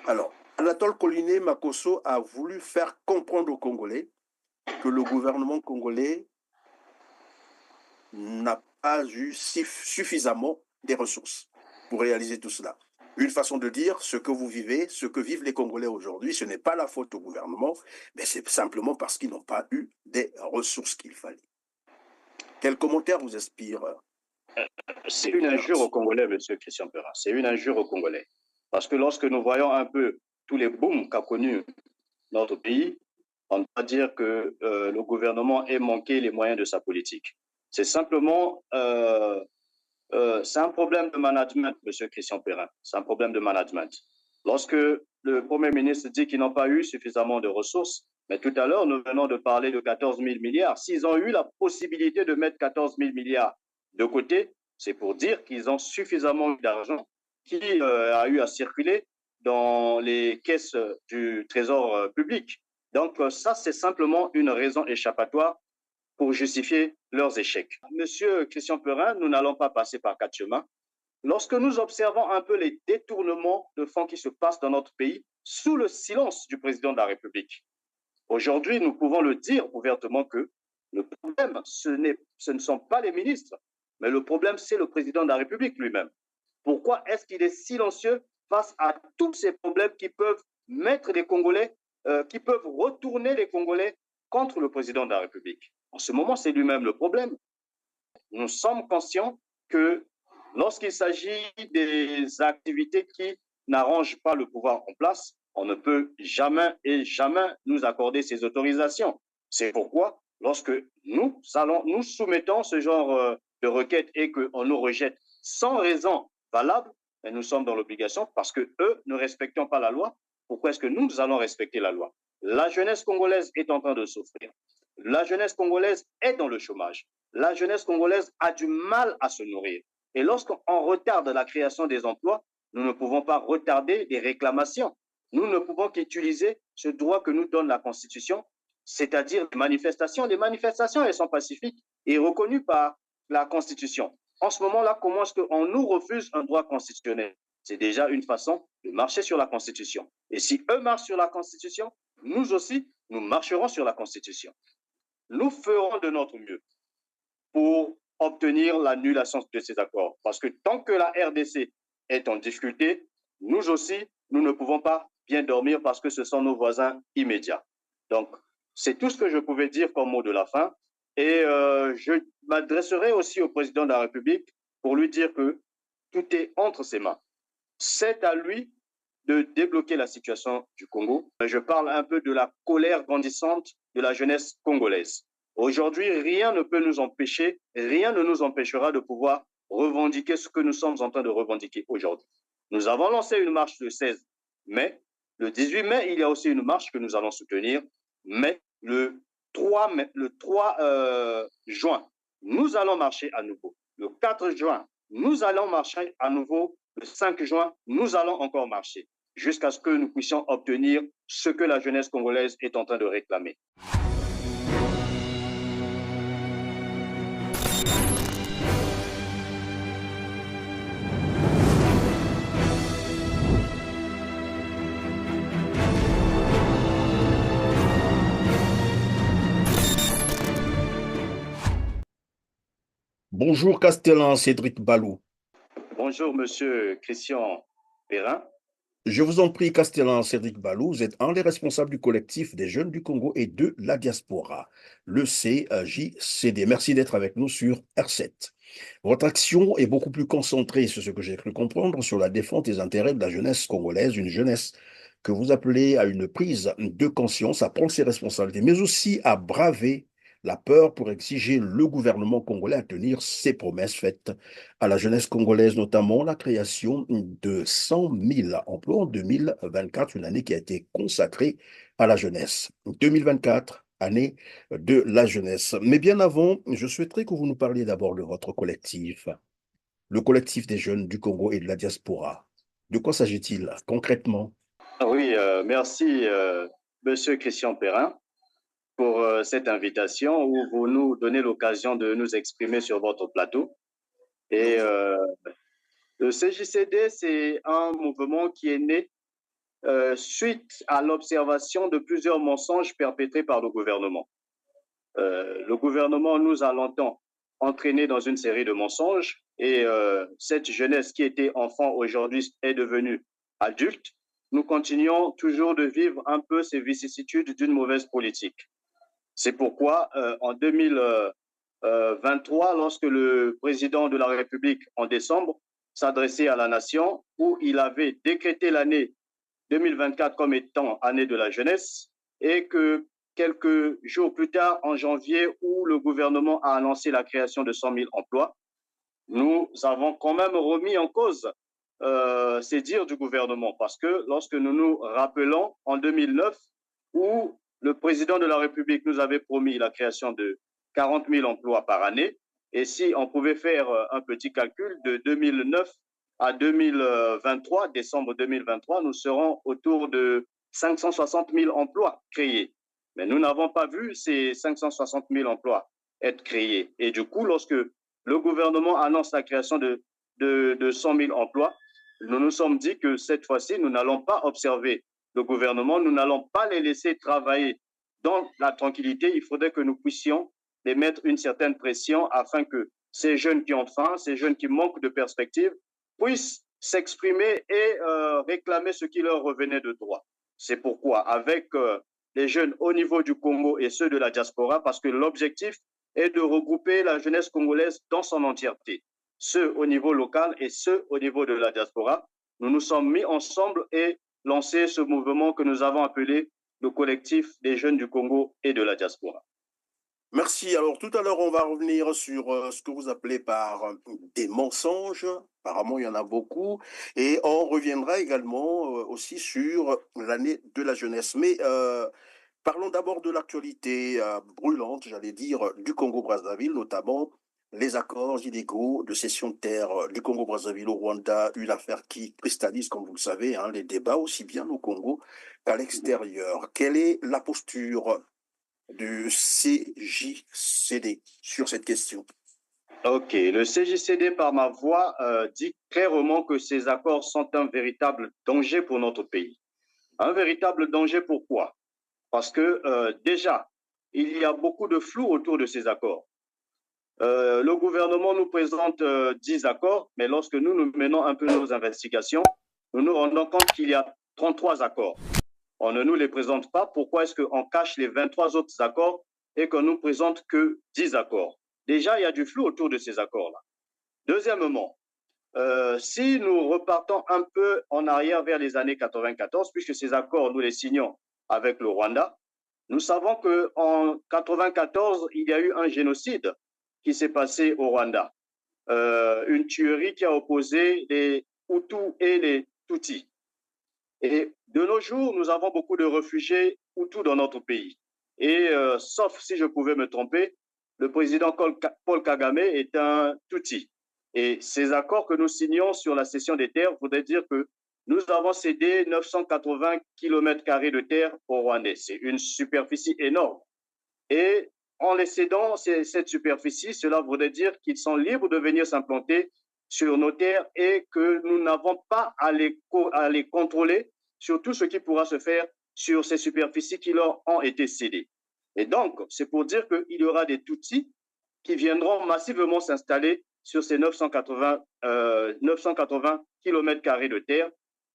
Alors, Anatole Collinet Makosso a voulu faire comprendre aux Congolais que le gouvernement congolais n'a pas eu suffisamment des ressources pour réaliser tout cela. Une façon de dire, ce que vous vivez, ce que vivent les Congolais aujourd'hui, ce n'est pas la faute au gouvernement, mais c'est simplement parce qu'ils n'ont pas eu des ressources qu'il fallait. Quel commentaire vous inspire? C'est une injure aux Congolais, monsieur Christian Perrin. C'est une injure aux Congolais. Parce que lorsque nous voyons un peu tous les booms qu'a connus notre pays, on ne peut pas dire que le gouvernement ait manqué les moyens de sa politique. C'est simplement, c'est un problème de management, monsieur Christian Perrin. C'est un problème de management. Lorsque le Premier ministre dit qu'ils n'ont pas eu suffisamment de ressources, mais tout à l'heure, nous venons de parler de 14 000 milliards. S'ils ont eu la possibilité de mettre 14 000 milliards de côté, c'est pour dire qu'ils ont suffisamment d'argent qui a eu à circuler dans les caisses du Trésor public. Donc ça, c'est simplement une raison échappatoire pour justifier leurs échecs. Monsieur Christian Perrin, nous n'allons pas passer par quatre chemins. Lorsque nous observons un peu les détournements de fonds qui se passent dans notre pays sous le silence du président de la République, aujourd'hui, nous pouvons le dire ouvertement que le problème, ce ne sont pas les ministres, mais le problème, c'est le président de la République lui-même. Pourquoi est-ce qu'il est silencieux face à tous ces problèmes qui peuvent mettre les Congolais, qui peuvent retourner les Congolais contre le président de la République? En ce moment, c'est lui-même le problème. Nous sommes conscients que lorsqu'il s'agit des activités qui n'arrangent pas le pouvoir en place, on ne peut jamais et jamais nous accorder ces autorisations. C'est pourquoi, lorsque nous soumettons ce genre de requête et qu'on nous rejette sans raison valable, nous sommes dans l'obligation parce que eux ne respectant pas la loi. Pourquoi est-ce que nous allons respecter la loi? La jeunesse congolaise est en train de souffrir. La jeunesse congolaise est dans le chômage. La jeunesse congolaise a du mal à se nourrir. Et lorsqu'on retarde la création des emplois, nous ne pouvons pas retarder les réclamations. Nous ne pouvons qu'utiliser ce droit que nous donne la Constitution, c'est-à-dire les manifestations. Les manifestations, elles sont pacifiques et reconnues par la Constitution. En ce moment-là, comment est-ce qu'on nous refuse un droit constitutionnel? C'est déjà une façon de marcher sur la Constitution. Et si eux marchent sur la Constitution, nous aussi, nous marcherons sur la Constitution. Nous ferons de notre mieux pour obtenir l'annulation de ces accords. Parce que tant que la RDC est en difficulté, nous aussi, nous ne pouvons pas bien dormir parce que ce sont nos voisins immédiats. Donc, c'est tout ce que je pouvais dire comme mot de la fin. Et je m'adresserai aussi au président de la République pour lui dire que tout est entre ses mains. C'est à lui de débloquer la situation du Congo. Je parle un peu de la colère grandissante de la jeunesse congolaise. Aujourd'hui, rien ne peut nous empêcher, rien ne nous empêchera de pouvoir revendiquer ce que nous sommes en train de revendiquer aujourd'hui. Nous avons lancé une marche le 16 mai. Le 18 mai, il y a aussi une marche que nous allons soutenir. Mais le 3 juin, nous allons marcher à nouveau. Le 4 juin, nous allons marcher à nouveau. Le 5 juin, nous allons encore marcher jusqu'à ce que nous puissions obtenir ce que la jeunesse congolaise est en train de réclamer. Bonjour Castellan Cédric Balou. Bonjour Monsieur Christian Perrin. Je vous en prie, Castellan Cédric Balou, vous êtes un des responsables du collectif des jeunes du Congo et de la diaspora, le CJCD. Merci d'être avec nous sur R7. Votre action est beaucoup plus concentrée, c'est ce que j'ai cru comprendre, sur la défense des intérêts de la jeunesse congolaise, une jeunesse que vous appelez à une prise de conscience, à prendre ses responsabilités, mais aussi à braver la peur pour exiger le gouvernement congolais à tenir ses promesses faites à la jeunesse congolaise, notamment la création de 100 000 emplois en 2024, une année qui a été consacrée à la jeunesse. 2024, année de la jeunesse. Mais bien avant, je souhaiterais que vous nous parliez d'abord de votre collectif, le collectif des jeunes du Congo et de la diaspora. De quoi s'agit-il concrètement? Oui, merci Monsieur Christian Perrin pour cette invitation où vous nous donnez l'occasion de nous exprimer sur votre plateau. Et le CJCD, c'est un mouvement qui est né suite à l'observation de plusieurs mensonges perpétrés par le gouvernement. Le gouvernement nous a longtemps entraînés dans une série de mensonges et cette jeunesse qui était enfant aujourd'hui est devenue adulte. Nous continuons toujours de vivre un peu ces vicissitudes d'une mauvaise politique. C'est pourquoi en 2023, lorsque le président de la République, en décembre, s'adressait à la nation, où il avait décrété l'année 2024 comme étant année de la jeunesse, et que quelques jours plus tard, en janvier, où le gouvernement a annoncé la création de 100 000 emplois, nous avons quand même remis en cause ces dires du gouvernement, parce que lorsque nous nous rappelons en 2009, où le président de la République nous avait promis la création de 40 000 emplois par année, et si on pouvait faire un petit calcul de 2009 à 2023, décembre 2023, nous serons autour de 560 000 emplois créés. Mais nous n'avons pas vu ces 560 000 emplois être créés. Et du coup, lorsque le gouvernement annonce la création de 100 000 emplois, nous nous sommes dit que cette fois-ci, nous n'allons pas observer le gouvernement, nous n'allons pas les laisser travailler dans la tranquillité. Il faudrait que nous puissions les mettre une certaine pression afin que ces jeunes qui ont faim, ces jeunes qui manquent de perspective, puissent s'exprimer et réclamer ce qui leur revenait de droit. C'est pourquoi, avec les jeunes au niveau du Congo et ceux de la diaspora, parce que l'objectif est de regrouper la jeunesse congolaise dans son entièreté, ceux au niveau local et ceux au niveau de la diaspora. Nous nous sommes mis ensemble et lancé ce mouvement que nous avons appelé le collectif des jeunes du Congo et de la diaspora. Merci. Alors, tout à l'heure, on va revenir sur ce que vous appelez par des mensonges. Apparemment, il y en a beaucoup. Et on reviendra également aussi sur l'année de la jeunesse. Mais parlons d'abord de l'actualité brûlante, j'allais dire, du Congo-Brazzaville, notamment les accords illégaux de cession de terre du Congo-Brazzaville au Rwanda, une affaire qui cristallise, comme vous le savez, hein, les débats aussi bien au Congo qu'à l'extérieur. Quelle est la posture du CJCD sur cette question? Ok, le CJCD, par ma voix, dit clairement que ces accords sont un véritable danger pour notre pays. Un véritable danger, pourquoi? Parce que déjà, il y a beaucoup de flou autour de ces accords. Le gouvernement nous présente 10 accords, mais lorsque nous menons un peu nos investigations, nous nous rendons compte qu'il y a 33 accords. On ne nous les présente pas. Pourquoi est-ce qu'on cache les 23 autres accords et qu'on nous présente que 10 accords? Déjà, il y a du flou autour de ces accords-là. Deuxièmement, si nous repartons un peu en arrière vers les années 94, puisque ces accords, nous les signons avec le Rwanda, nous savons qu'en 94, il y a eu un génocide qui s'est passé au Rwanda. Une tuerie qui a opposé les Hutus et les Tutsis. Et de nos jours, nous avons beaucoup de réfugiés Hutus dans notre pays. Et sauf si je pouvais me tromper, le président Paul Kagame est un Tutsi. Et ces accords que nous signons sur la cession des terres voudraient dire que nous avons cédé 980 km² de terre aux Rwandais. C'est une superficie énorme. Et en les cédant cette superficie, cela voudrait dire qu'ils sont libres de venir s'implanter sur nos terres et que nous n'avons pas à les contrôler sur tout ce qui pourra se faire sur ces superficies qui leur ont été cédées. Et donc, c'est pour dire qu'il y aura des Tutsis qui viendront massivement s'installer sur ces 980 km² de terre.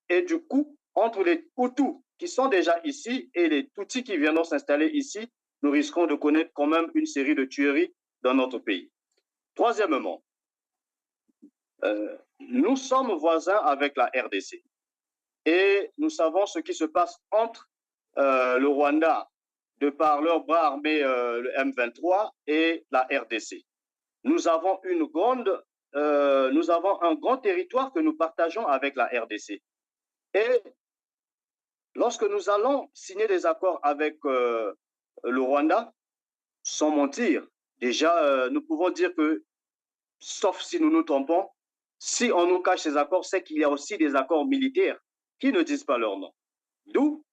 Et du coup, entre les Hutus qui sont déjà ici et les Tutsis qui viendront s'installer ici, nous risquons de connaître quand même une série de tueries dans notre pays. Troisièmement, nous sommes voisins avec la RDC et nous savons ce qui se passe entre le Rwanda, de par leur bras armés, le M23 et la RDC. Nous avons un grand territoire que nous partageons avec la RDC. Et lorsque nous allons signer des accords avec le Rwanda, sans mentir, déjà, nous pouvons dire que, sauf si nous nous trompons, si on nous cache ces accords, c'est qu'il y a aussi des accords militaires qui ne disent pas leur nom. D'où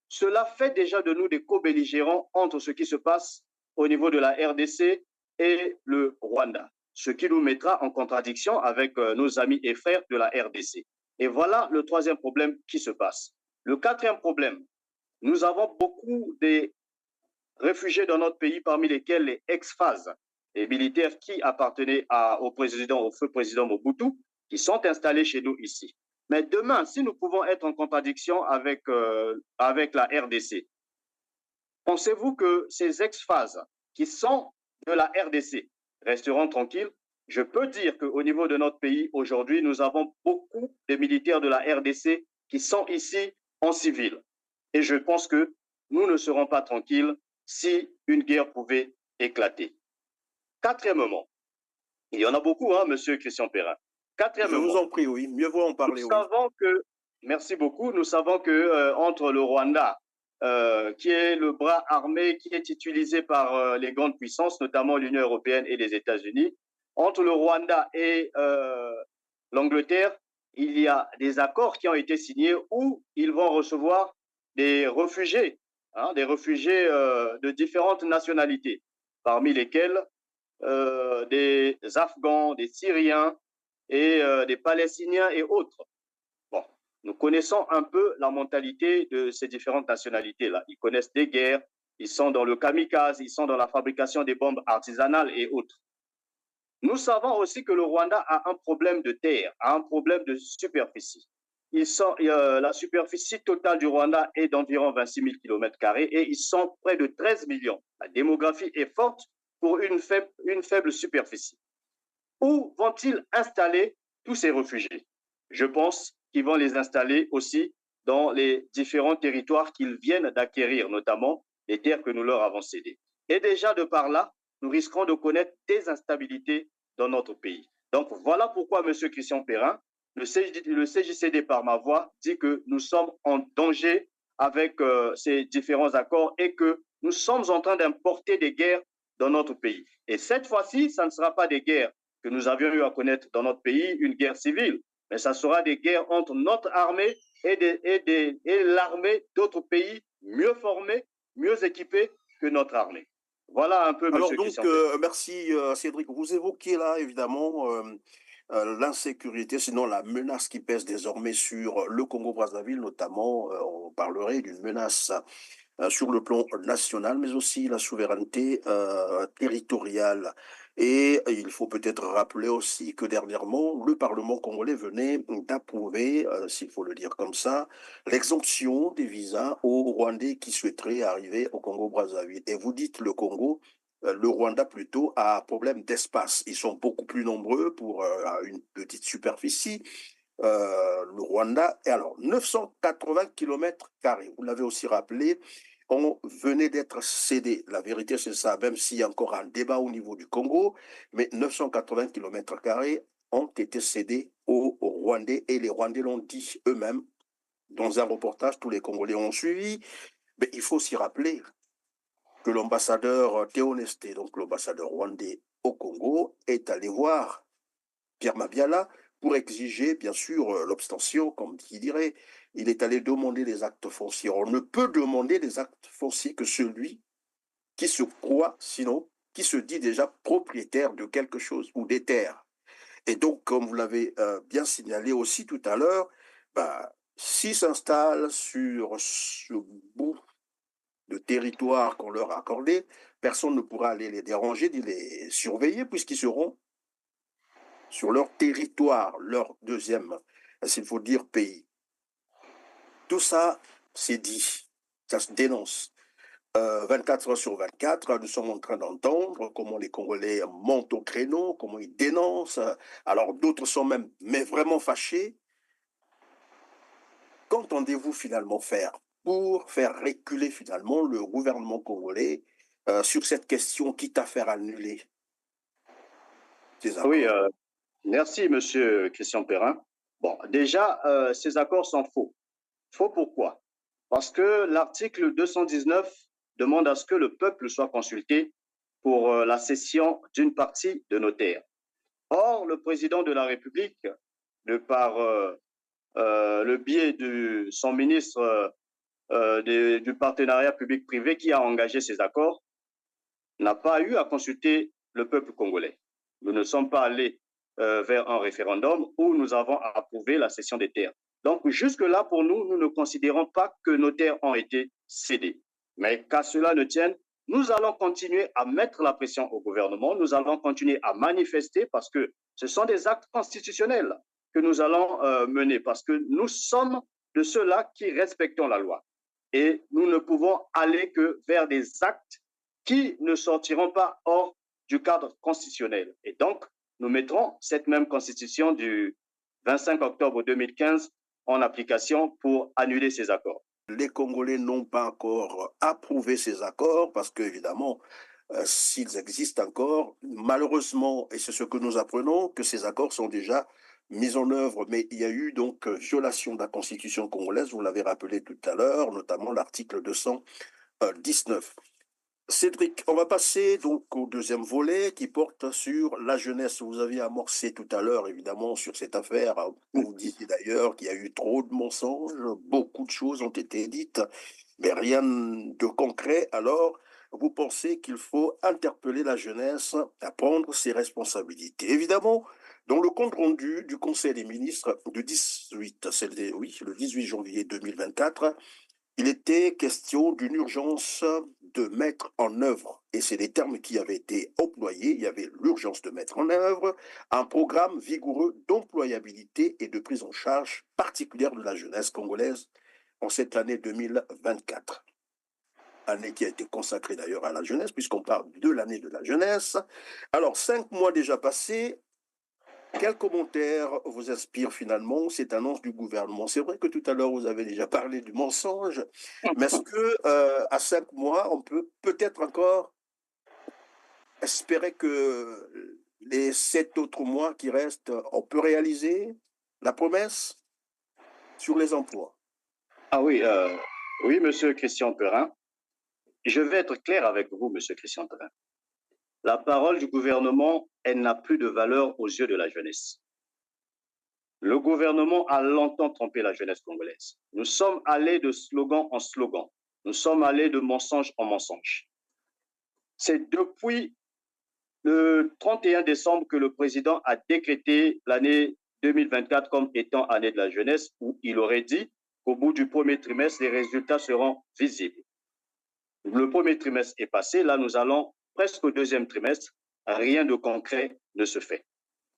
cela fait déjà de nous des co-belligérants entre ce qui se passe au niveau de la RDC et le Rwanda, ce qui nous mettra en contradiction avec nos amis et frères de la RDC. Et voilà le troisième problème qui se passe. Le quatrième problème, nous avons beaucoup de réfugiés dans notre pays, parmi lesquels les ex-phases et militaires qui appartenaient au feu président Mobutu, qui sont installés chez nous ici. Mais demain, si nous pouvons être en contradiction avec la RDC, pensez-vous que ces ex-phases qui sont de la RDC resteront tranquilles? Je peux dire qu'au niveau de notre pays, aujourd'hui, nous avons beaucoup de militaires de la RDC qui sont ici en civil. Et je pense que nous ne serons pas tranquilles si une guerre pouvait éclater. Quatrièmement, il y en a beaucoup, hein, monsieur Christian Perrin. Je vous en prie, oui. Mieux vaut en parler, nous savons que, merci beaucoup, nous savons que entre le Rwanda, qui est le bras armé qui est utilisé par les grandes puissances, notamment l'Union européenne et les États-Unis, entre le Rwanda et l'Angleterre, il y a des accords qui ont été signés où ils vont recevoir des réfugiés, de différentes nationalités, parmi lesquels des Afghans, des Syriens et des Palestiniens et autres. Bon, nous connaissons un peu la mentalité de ces différentes nationalités-là. Ils connaissent des guerres, ils sont dans le kamikaze, ils sont dans la fabrication des bombes artisanales et autres. Nous savons aussi que le Rwanda a un problème de terre, a un problème de superficie. La superficie totale du Rwanda est d'environ 26 000 km² et ils sont près de 13 millions. La démographie est forte pour une faible superficie. Où vont-ils installer tous ces réfugiés? Je pense qu'ils vont les installer aussi dans les différents territoires qu'ils viennent d'acquérir, notamment les terres que nous leur avons cédées. Et déjà de par là, nous risquons de connaître des instabilités dans notre pays. Donc voilà pourquoi, M. Christian Perrin, le CJCD par ma voix dit que nous sommes en danger avec ces différents accords et que nous sommes en train d'importer des guerres dans notre pays. Et cette fois-ci, ça ne sera pas des guerres que nous avions eu à connaître dans notre pays, une guerre civile, mais ça sera des guerres entre notre armée et l'armée d'autres pays mieux formés, mieux équipés que notre armée. Voilà un peu, alors M. donc, Christian. merci Cédric. Vous évoquez là évidemment l'insécurité, sinon la menace qui pèse désormais sur le Congo-Brazzaville, notamment, on parlerait d'une menace sur le plan national, mais aussi la souveraineté territoriale. Et il faut peut-être rappeler aussi que dernièrement, le Parlement congolais venait d'approuver, s'il faut le dire comme ça, l'exemption des visas aux Rwandais qui souhaiteraient arriver au Congo-Brazzaville. Et vous dites le Congo, le Rwanda plutôt a un problème d'espace. Ils sont beaucoup plus nombreux pour une petite superficie. Le Rwanda, et alors 980 km², vous l'avez aussi rappelé, on venait d'être cédé. La vérité, c'est ça, même s'il y a encore un débat au niveau du Congo, mais 980 km² ont été cédés aux Rwandais et les Rwandais l'ont dit eux-mêmes dans un reportage, tous les Congolais ont suivi. Mais il faut aussi rappeler que l'ambassadeur Théonesté, donc l'ambassadeur rwandais au Congo, est allé voir Pierre Mabiala pour exiger, bien sûr, l'obstention, comme qui dirait. Il est allé demander des actes fonciers. On ne peut demander des actes fonciers que celui qui se croit, sinon, qui se dit déjà propriétaire de quelque chose ou des terres. Et donc, comme vous l'avez bien signalé aussi tout à l'heure, s'ils s'installent sur ce bout de territoire qu'on leur a accordé, personne ne pourra aller les déranger, ni les surveiller, puisqu'ils seront sur leur territoire, leur deuxième, s'il faut dire, pays. Tout ça, c'est dit, ça se dénonce. 24 heures sur 24, nous sommes en train d'entendre comment les Congolais montent au créneau, comment ils dénoncent. Alors d'autres sont même, mais vraiment fâchés. Qu'entendez-vous finalement faire pour faire reculer finalement le gouvernement congolais sur cette question, quitte à faire annuler ces accords? Oui, merci, Monsieur Christian Perrin. Bon, déjà, ces accords sont faux. Faux pourquoi? Parce que l'article 219 demande à ce que le peuple soit consulté pour la cession d'une partie de nos terres. Or, le président de la République, de par le biais de son ministre du partenariat public-privé qui a engagé ces accords, n'a pas eu à consulter le peuple congolais. Nous ne sommes pas allés vers un référendum où nous avons approuvé la cession des terres. Donc, jusque-là, pour nous, nous ne considérons pas que nos terres ont été cédées. Mais qu'à cela ne tienne, nous allons continuer à mettre la pression au gouvernement, nous allons continuer à manifester parce que ce sont des actes constitutionnels que nous allons mener, parce que nous sommes de ceux-là qui respectons la loi. Et nous ne pouvons aller que vers des actes qui ne sortiront pas hors du cadre constitutionnel. Et donc, nous mettrons cette même constitution du 25 octobre 2015 en application pour annuler ces accords. Les Congolais n'ont pas encore approuvé ces accords parce qu'évidemment, s'ils existent encore, malheureusement, et c'est ce que nous apprenons, que ces accords sont déjà mis en œuvre. Mais il y a eu donc violation de la Constitution congolaise, vous l'avez rappelé tout à l'heure, notamment l'article 219. Cédric, on va passer donc au deuxième volet qui porte sur la jeunesse. Vous aviez amorcé tout à l'heure, évidemment, sur cette affaire. Vous disiez d'ailleurs qu'il y a eu trop de mensonges, beaucoup de choses ont été dites, mais rien de concret. Alors, vous pensez qu'il faut interpeller la jeunesse à prendre ses responsabilités. Évidemment, dans le compte rendu du Conseil des ministres du 18, le 18 janvier 2024, il était question d'une urgence de mettre en œuvre, et c'est les termes qui avaient été employés, il y avait l'urgence de mettre en œuvre un programme vigoureux d'employabilité et de prise en charge particulière de la jeunesse congolaise en cette année 2024. Année qui a été consacrée d'ailleurs à la jeunesse, puisqu'on parle de l'année de la jeunesse. Alors, 5 mois déjà passés, quel commentaire vous inspire finalement cette annonce du gouvernement? C'est vrai que tout à l'heure, vous avez déjà parlé du mensonge, mais est-ce que à 5 mois, on peut peut-être encore espérer que les 7 autres mois qui restent, on peut réaliser la promesse sur les emplois? Ah oui, oui, monsieur Christian Perrin. Je vais être clair avec vous, monsieur Christian Perrin. La parole du gouvernement, elle n'a plus de valeur aux yeux de la jeunesse. Le gouvernement a longtemps trompé la jeunesse congolaise. Nous sommes allés de slogan en slogan. Nous sommes allés de mensonge en mensonge. C'est depuis le 31 décembre que le président a décrété l'année 2024 comme étant année de la jeunesse, où il aurait dit qu'au bout du premier trimestre, les résultats seront visibles. Le premier trimestre est passé, là nous allons presque au deuxième trimestre, rien de concret ne se fait.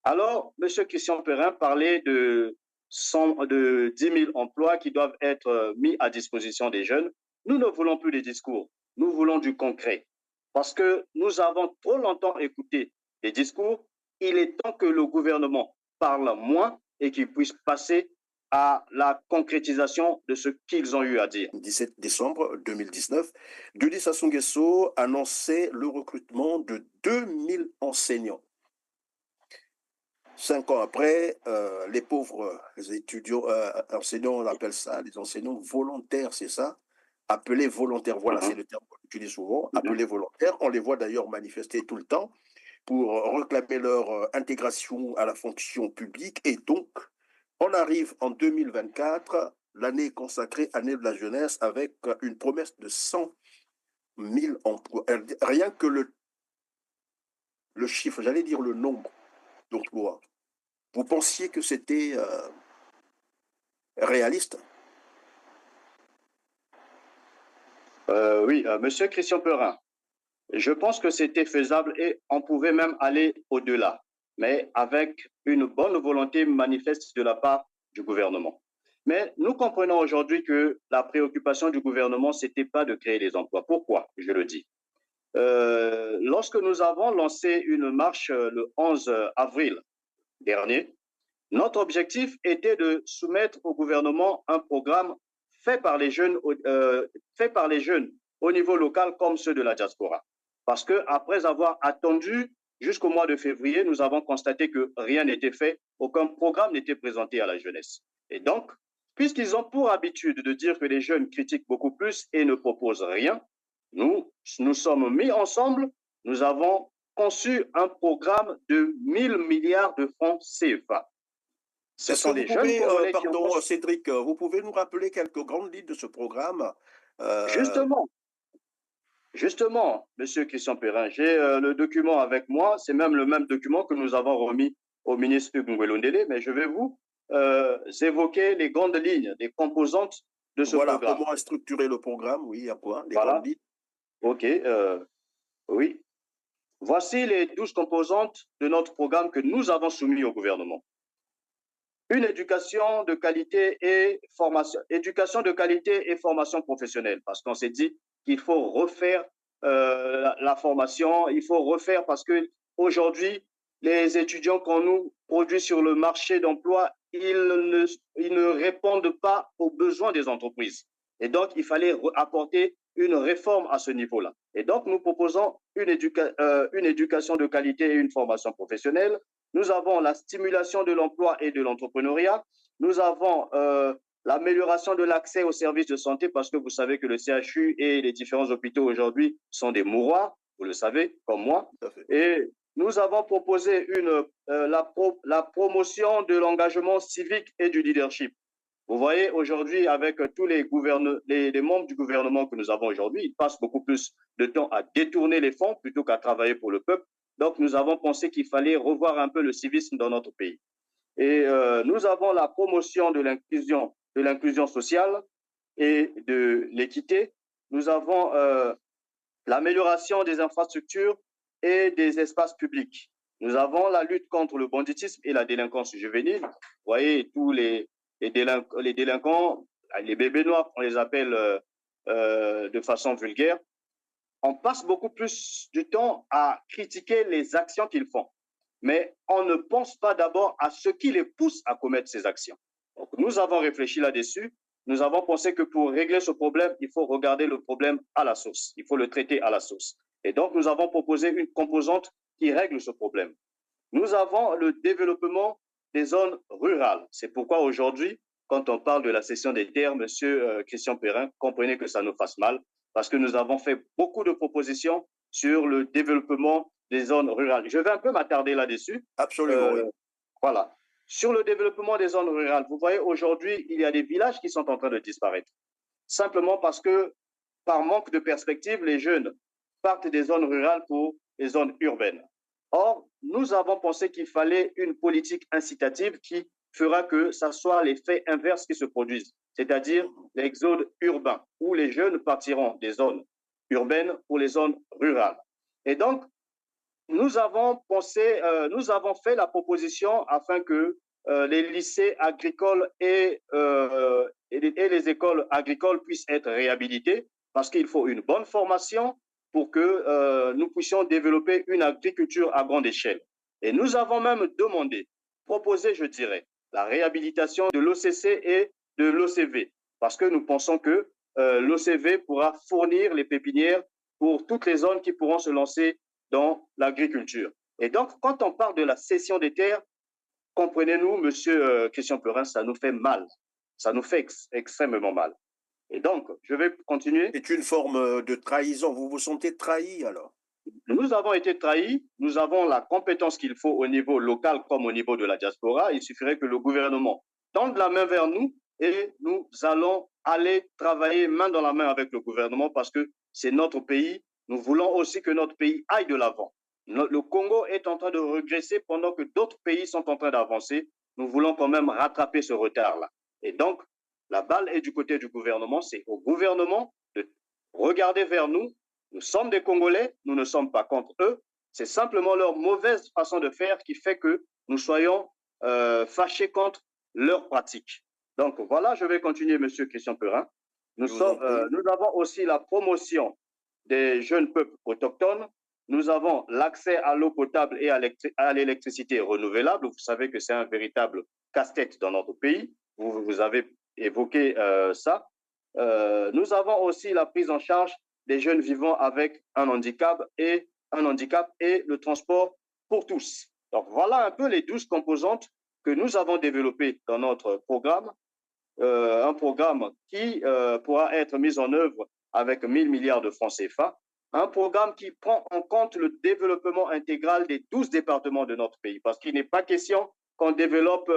Alors, M. Christian Perrin parlait de 10 000 emplois qui doivent être mis à disposition des jeunes. Nous ne voulons plus des discours, nous voulons du concret. Parce que nous avons trop longtemps écouté des discours, il est temps que le gouvernement parle moins et qu'il puisse passer à la concrétisation de ce qu'ils ont eu à dire. 17 décembre 2019, Denis Sassou Nguesso annonçait le recrutement de 2000 enseignants. 5 ans après, les pauvres étudiants, enseignants, on appelle ça, les enseignants volontaires, c'est ça? Appelés volontaires, voilà, c'est le terme qu'on utilise souvent, appelés volontaires. On les voit d'ailleurs manifester tout le temps pour réclamer leur intégration à la fonction publique. Et donc, on arrive en 2024, l'année consacrée, année de la jeunesse, avec une promesse de 100 000 emplois. Rien que le chiffre, j'allais dire le nombre d'emplois. Vous pensiez que c'était réaliste? Oui, Monsieur Christian Perrin, je pense que c'était faisable et on pouvait même aller au-delà, mais avec une bonne volonté manifeste de la part du gouvernement. Mais nous comprenons aujourd'hui que la préoccupation du gouvernement, ce n'était pas de créer les emplois. Pourquoi, je le dis? Lorsque nous avons lancé une marche le 11 avril dernier, notre objectif était de soumettre au gouvernement un programme fait par les jeunes au niveau local comme ceux de la diaspora. Parce qu'après avoir attendu jusqu'au mois de février, nous avons constaté que rien n'était fait, aucun programme n'était présenté à la jeunesse. Et donc, puisqu'ils ont pour habitude de dire que les jeunes critiquent beaucoup plus et ne proposent rien, nous sommes mis ensemble, nous avons conçu un programme de 1000 milliards de francs CFA. Ce sont des jeunes Congolais pardon, qui ont... Cédric, vous pouvez nous rappeler quelques grandes lignes de ce programme? Justement, Monsieur Christian Perrin, j'ai le document avec moi. C'est même le même document que nous avons remis au ministre Hugues Ngouélondélé, mais je vais vous évoquer les grandes lignes, les composantes de ce Voilà, programme. comment structurer le programme, oui, à quoi, les Voilà. grandes lignes. OK, oui. Voici les 12 composantes de notre programme que nous avons soumis au gouvernement. Une éducation de qualité et formation professionnelle, parce qu'on s'est dit qu'il faut refaire la formation, il faut refaire parce que aujourd'hui, les étudiants qu'on nous produit sur le marché d'emploi, ils ne répondent pas aux besoins des entreprises. Et donc, il fallait apporter une réforme à ce niveau-là. Et donc, nous proposons une éducation de qualité et une formation professionnelle. Nous avons la stimulation de l'emploi et de l'entrepreneuriat. Nous avons l'amélioration de l'accès aux services de santé parce que vous savez que le CHU et les différents hôpitaux aujourd'hui sont des mouroirs, vous le savez, comme moi. Et nous avons proposé la promotion de l'engagement civique et du leadership. Vous voyez, aujourd'hui, avec tous les membres du gouvernement que nous avons aujourd'hui, ils passent beaucoup plus de temps à détourner les fonds plutôt qu'à travailler pour le peuple. Donc, nous avons pensé qu'il fallait revoir un peu le civisme dans notre pays. Et nous avons la promotion de l'inclusion sociale et de l'équité. Nous avons l'amélioration des infrastructures et des espaces publics. Nous avons la lutte contre le banditisme et la délinquance juvénile. Vous voyez, tous les délinquants, les bébés noirs, on les appelle de façon vulgaire. On passe beaucoup plus du temps à critiquer les actions qu'ils font, mais on ne pense pas d'abord à ce qui les pousse à commettre ces actions. Donc, nous avons réfléchi là-dessus. Nous avons pensé que pour régler ce problème, il faut regarder le problème à la source. Il faut le traiter à la source. Et donc, nous avons proposé une composante qui règle ce problème. Nous avons le développement des zones rurales. C'est pourquoi aujourd'hui, quand on parle de la cession des terres, Monsieur Christian Perrin, comprenez que ça nous fasse mal, parce que nous avons fait beaucoup de propositions sur le développement des zones rurales. Je vais un peu m'attarder là-dessus. Absolument, oui. Voilà. Sur le développement des zones rurales, vous voyez, aujourd'hui, il y a des villages qui sont en train de disparaître. Simplement parce que, par manque de perspective, les jeunes partent des zones rurales pour les zones urbaines. Or, nous avons pensé qu'il fallait une politique incitative qui fera que ce soit les faits inverses qui se produisent, c'est-à-dire l'exode urbain, où les jeunes partiront des zones urbaines pour les zones rurales. Et donc, nous avons fait la proposition afin que les lycées agricoles et les écoles agricoles puissent être réhabilités, parce qu'il faut une bonne formation pour que nous puissions développer une agriculture à grande échelle. Et nous avons même proposé, je dirais, la réhabilitation de l'OCC et de l'OCV, parce que nous pensons que l'OCV pourra fournir les pépinières pour toutes les zones qui pourront se lancer dans l'agriculture. Et donc, quand on parle de la cession des terres, comprenez-nous, Monsieur Christian Perrin, ça nous fait mal. Ça nous fait extrêmement mal. Et donc, je vais continuer. C'est une forme de trahison. Vous vous sentez trahi alors? Nous avons été trahis. Nous avons la compétence qu'il faut au niveau local comme au niveau de la diaspora. Il suffirait que le gouvernement tende la main vers nous et nous allons aller travailler main dans la main avec le gouvernement parce que c'est notre pays. Nous voulons aussi que notre pays aille de l'avant. Le Congo est en train de régresser pendant que d'autres pays sont en train d'avancer. Nous voulons quand même rattraper ce retard-là. Et donc, la balle est du côté du gouvernement. C'est au gouvernement de regarder vers nous. Nous sommes des Congolais, nous ne sommes pas contre eux. C'est simplement leur mauvaise façon de faire qui fait que nous soyons fâchés contre leurs pratiques. Donc voilà, je vais continuer, Monsieur Christian Perrin. Nous avons aussi la promotion des jeunes peuples autochtones. Nous avons l'accès à l'eau potable et à l'électricité renouvelable. Vous savez que c'est un véritable casse-tête dans notre pays. Vous avez évoqué ça. Nous avons aussi la prise en charge des jeunes vivant avec un handicap et le transport pour tous. Donc voilà un peu les 12 composantes que nous avons développées dans notre programme, un programme qui pourra être mis en œuvre avec 1000 milliards de francs CFA, un programme qui prend en compte le développement intégral des 12 départements de notre pays, parce qu'il n'est pas question qu'on développe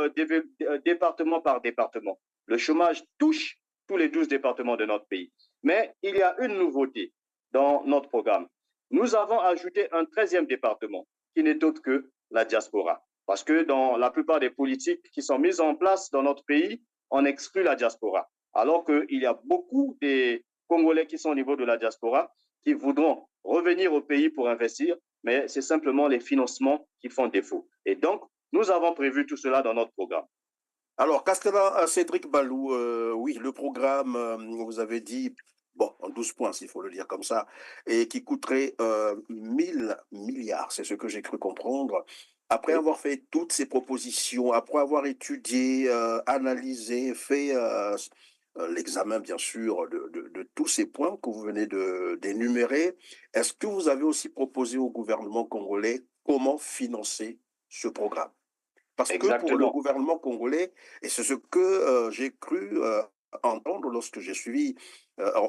département par département. Le chômage touche tous les 12 départements de notre pays. Mais il y a une nouveauté dans notre programme. Nous avons ajouté un 13e département, qui n'est autre que la diaspora. Parce que dans la plupart des politiques qui sont mises en place dans notre pays, on exclut la diaspora. Alors qu'il y a beaucoup des Congolais qui sont au niveau de la diaspora qui voudront revenir au pays pour investir, mais c'est simplement les financements qui font défaut. Et donc, nous avons prévu tout cela dans notre programme. Alors, Castellan, Cédric Balou, oui, le programme, vous avez dit, bon, en 12 points, s'il faut le dire comme ça, et qui coûterait 1000 milliards, c'est ce que j'ai cru comprendre. Après Oui, avoir fait toutes ces propositions, après avoir étudié, analysé, fait l'examen, bien sûr, de tous ces points que vous venez d'énumérer, est-ce que vous avez aussi proposé au gouvernement congolais comment financer ce programme? Parce que pour le exactement. gouvernement congolais, et c'est ce que j'ai cru entendre lorsque j'ai suivi,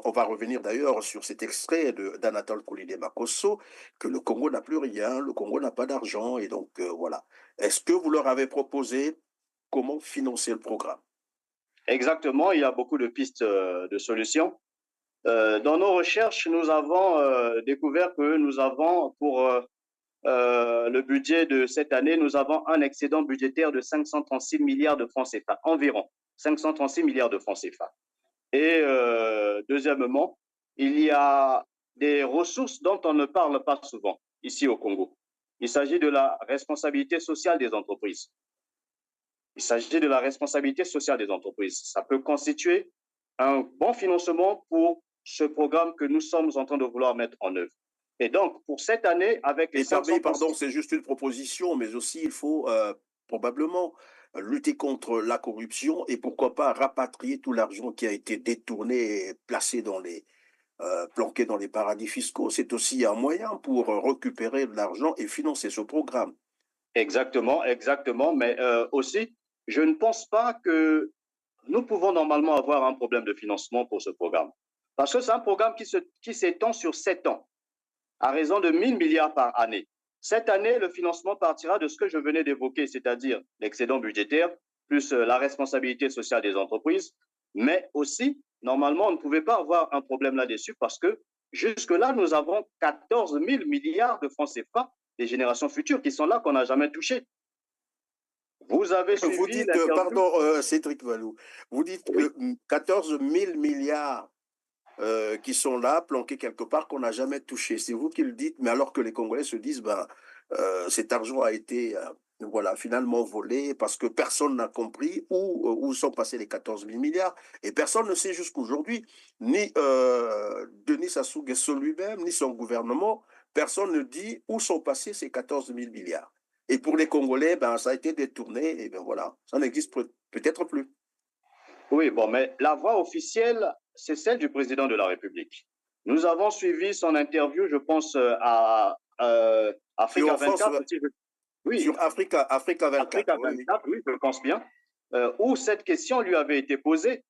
on va revenir d'ailleurs sur cet extrait d'Anatole Koulidé Makosso, que le Congo n'a plus rien, le Congo n'a pas d'argent, et donc voilà. Est-ce que vous leur avez proposé comment financer le programme? Exactement, il y a beaucoup de pistes de solutions. Dans nos recherches, nous avons découvert que nous avons, pour le budget de cette année, nous avons un excédent budgétaire de 536 milliards de francs CFA, environ 536 milliards de francs CFA. Et deuxièmement, il y a des ressources dont on ne parle pas souvent ici au Congo. Il s'agit de la responsabilité sociale des entreprises. Il s'agit de la responsabilité sociale des entreprises. Ça peut constituer un bon financement pour ce programme que nous sommes en train de vouloir mettre en œuvre. Et donc, pour cette année, avec les Et pardon, 536... c'est juste une proposition, mais aussi il faut probablement lutter contre la corruption et pourquoi pas rapatrier tout l'argent qui a été détourné et placé dans planqué dans les paradis fiscaux. C'est aussi un moyen pour récupérer de l'argent et financer ce programme. Exactement, exactement. Mais aussi, je ne pense pas que nous pouvons normalement avoir un problème de financement pour ce programme. Parce que c'est un programme qui s'étend sur 7 ans, à raison de 1000 milliards par année. Cette année, le financement partira de ce que je venais d'évoquer, c'est-à-dire l'excédent budgétaire, plus la responsabilité sociale des entreprises. Mais aussi, normalement, on ne pouvait pas avoir un problème là-dessus parce que jusque-là, nous avons 14 000 milliards de francs CFA des générations futures qui sont là, qu'on n'a jamais touché. Vous avez Vous suivi dites, l'interview? pardon, Cédric Valou, vous dites Oui, que 14 000 milliards qui sont là, planqués quelque part, qu'on n'a jamais touché. C'est vous qui le dites, mais alors que les Congolais se disent, ben, cet argent a été voilà, finalement volé parce que personne n'a compris où sont passés les 14 000 milliards. Et personne ne sait jusqu'aujourd'hui, ni Denis Sassou Nguesso lui-même, ni son gouvernement, personne ne dit où sont passés ces 14 000 milliards. Et pour les Congolais, ben, ça a été détourné, et ben voilà, ça n'existe peut-être plus. oui, bon, mais la voix officielle, c'est celle du président de la République. Nous avons suivi son interview, je pense, à Sur Africa France, 24. Oui, sur Africa Africa 24, oui, oui. 24, oui, je pense bien, où cette question lui avait été posée,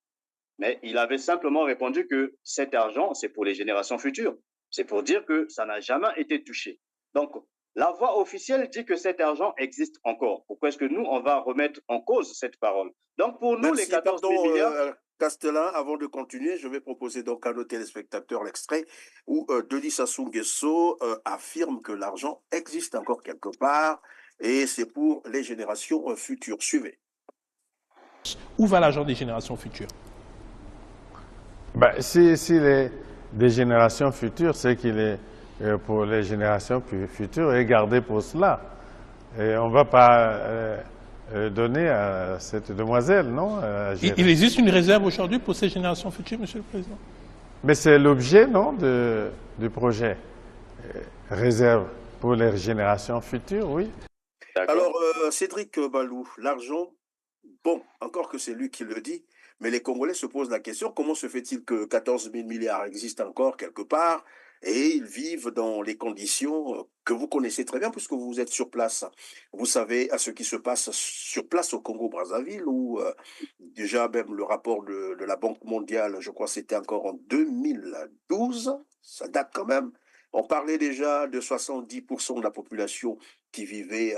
mais il avait simplement répondu que cet argent, c'est pour les générations futures. C'est pour dire que ça n'a jamais été touché. Donc, la voix officielle dit que cet argent existe encore. Pourquoi est-ce que nous, on va remettre en cause cette parole? Donc, pour nous, les Merci, 14 000 pardon, milliards, Castelin. Avant de continuer, je vais proposer donc à nos téléspectateurs l'extrait où Denis Sassou Nguesso affirme que l'argent existe encore quelque part et c'est pour les générations futures. Suivez. Où va l'argent des générations futures? Ben, si les, des générations futures, c'est qu'il est pour les générations futures et gardé pour cela. Et on ne va pas donner à cette demoiselle, non, à gérer. Il existe une réserve aujourd'hui pour ces générations futures, Monsieur le Président? Mais c'est l'objet, non, du projet. Réserve pour les générations futures, oui. Alors, d'accord. Cédric Balou, l'argent, bon, encore que c'est lui qui le dit, mais les Congolais se posent la question, comment se fait-il que 14 000 milliards existent encore quelque part et ils vivent dans les conditions que vous connaissez très bien puisque vous êtes sur place. Vous savez à ce qui se passe sur place au Congo-Brazzaville où déjà même le rapport de la Banque mondiale, je crois que c'était encore en 2012, ça date quand même. On parlait déjà de 70% de la population qui vivait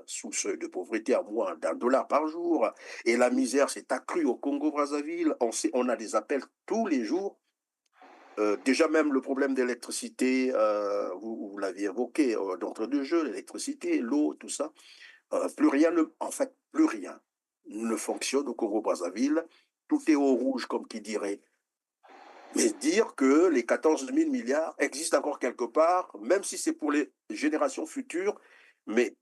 sous le seuil de pauvreté à moins d'1 dollar par jour. Et la misère s'est accrue au Congo-Brazzaville. On a des appels tous les jours. Déjà même le problème d'électricité, vous l'aviez évoqué d'entre deux jeux, l'électricité, l'eau, tout ça. plus rien, en fait, plus rien ne fonctionne au Congo-Brazzaville. Tout est au rouge, comme qui dirait. Mais dire que les 14 000 milliards existent encore quelque part, même si c'est pour les générations futures, mais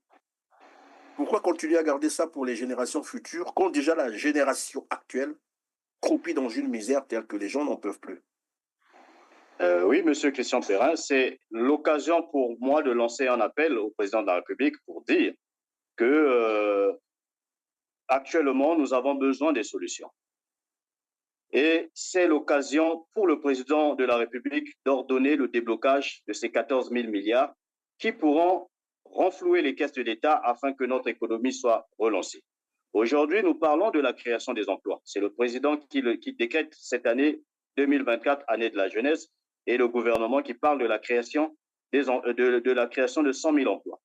pourquoi continuer à garder ça pour les générations futures quand déjà la génération actuelle croupit dans une misère telle que les gens n'en peuvent plus? Oui, Monsieur Christian Perrin, c'est l'occasion pour moi de lancer un appel au président de la République pour dire que actuellement, nous avons besoin des solutions. Et c'est l'occasion pour le président de la République d'ordonner le déblocage de ces 14 000 milliards qui pourront renflouer les caisses de l'État afin que notre économie soit relancée. Aujourd'hui, nous parlons de la création des emplois. C'est le président qui décrète cette année 2024, année de la jeunesse, et le gouvernement qui parle de la création de 100 000 emplois.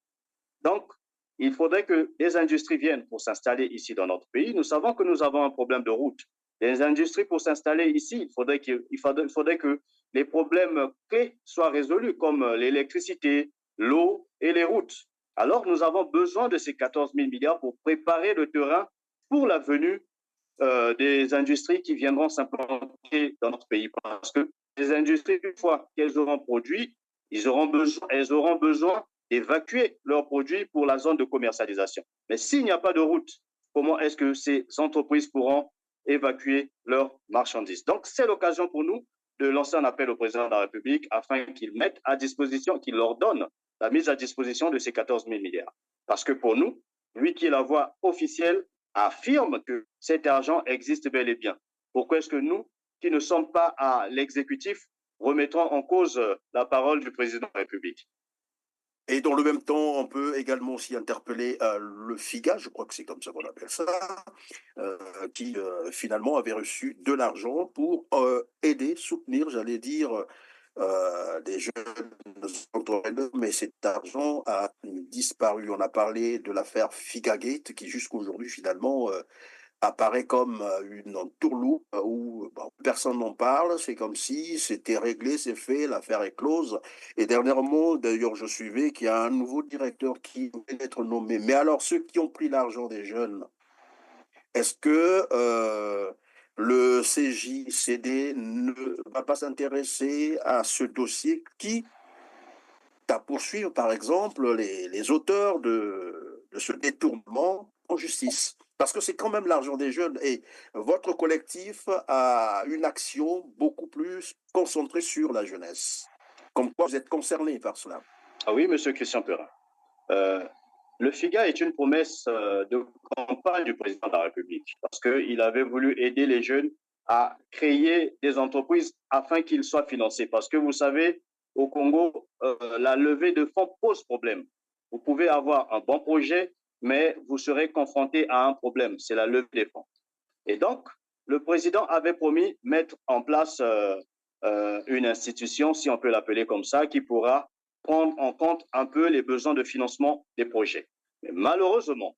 Donc, il faudrait que des industries viennent pour s'installer ici dans notre pays. Nous savons que nous avons un problème de route. Les industries, pour s'installer ici, il faudrait que les problèmes clés soient résolus, comme l'électricité, l'eau et les routes. Alors, nous avons besoin de ces 14 000 milliards pour préparer le terrain pour la venue des industries qui viendront s'implanter dans notre pays. Parce que les industries, une fois qu'elles auront produit, elles auront besoin d'évacuer leurs produits pour la zone de commercialisation. Mais s'il n'y a pas de route, comment est-ce que ces entreprises pourront évacuer leurs marchandises? Donc, c'est l'occasion pour nous de lancer un appel au président de la République afin qu'il mette à disposition, qu'il leur donne la mise à disposition de ces 14 000 milliards. Parce que pour nous, lui qui est la voix officielle, affirme que cet argent existe bel et bien. Pourquoi est-ce que nous, qui ne sommes pas à l'exécutif, remettons en cause la parole du président de la République? Et dans le même temps, on peut également aussi interpeller le FIGA, je crois que c'est comme ça qu'on appelle ça, qui finalement avait reçu de l'argent pour aider, soutenir, j'allais dire, des jeunes entrepreneurs, mais cet argent a disparu. On a parlé de l'affaire FIGA-Gate qui jusqu'aujourd'hui finalement apparaît comme une tourloupe où bon, personne n'en parle, c'est comme si c'était réglé, c'est fait, l'affaire est close. Et dernièrement, d'ailleurs, je suivais qu'il y a un nouveau directeur qui vient d'être nommé. Mais alors, ceux qui ont pris l'argent des jeunes, est-ce que le CJCD ne va pas s'intéresser à ce dossier qui à poursuivre, par exemple, les auteurs de ce détournement en justice? Parce que c'est quand même l'argent des jeunes et votre collectif a une action beaucoup plus concentrée sur la jeunesse. Comme quoi vous êtes concerné par cela. Ah oui, Monsieur Christian Perrin. Le FIGA est une promesse de campagne du président de la République parce qu'il avait voulu aider les jeunes à créer des entreprises afin qu'ils soient financés. Parce que vous savez, au Congo, la levée de fonds pose problème. Vous pouvez avoir un bon projet, mais vous serez confronté à un problème, c'est la levée des fonds. Et donc, le président avait promis mettre en place une institution, si on peut l'appeler comme ça, qui pourra prendre en compte un peu les besoins de financement des projets. Mais malheureusement,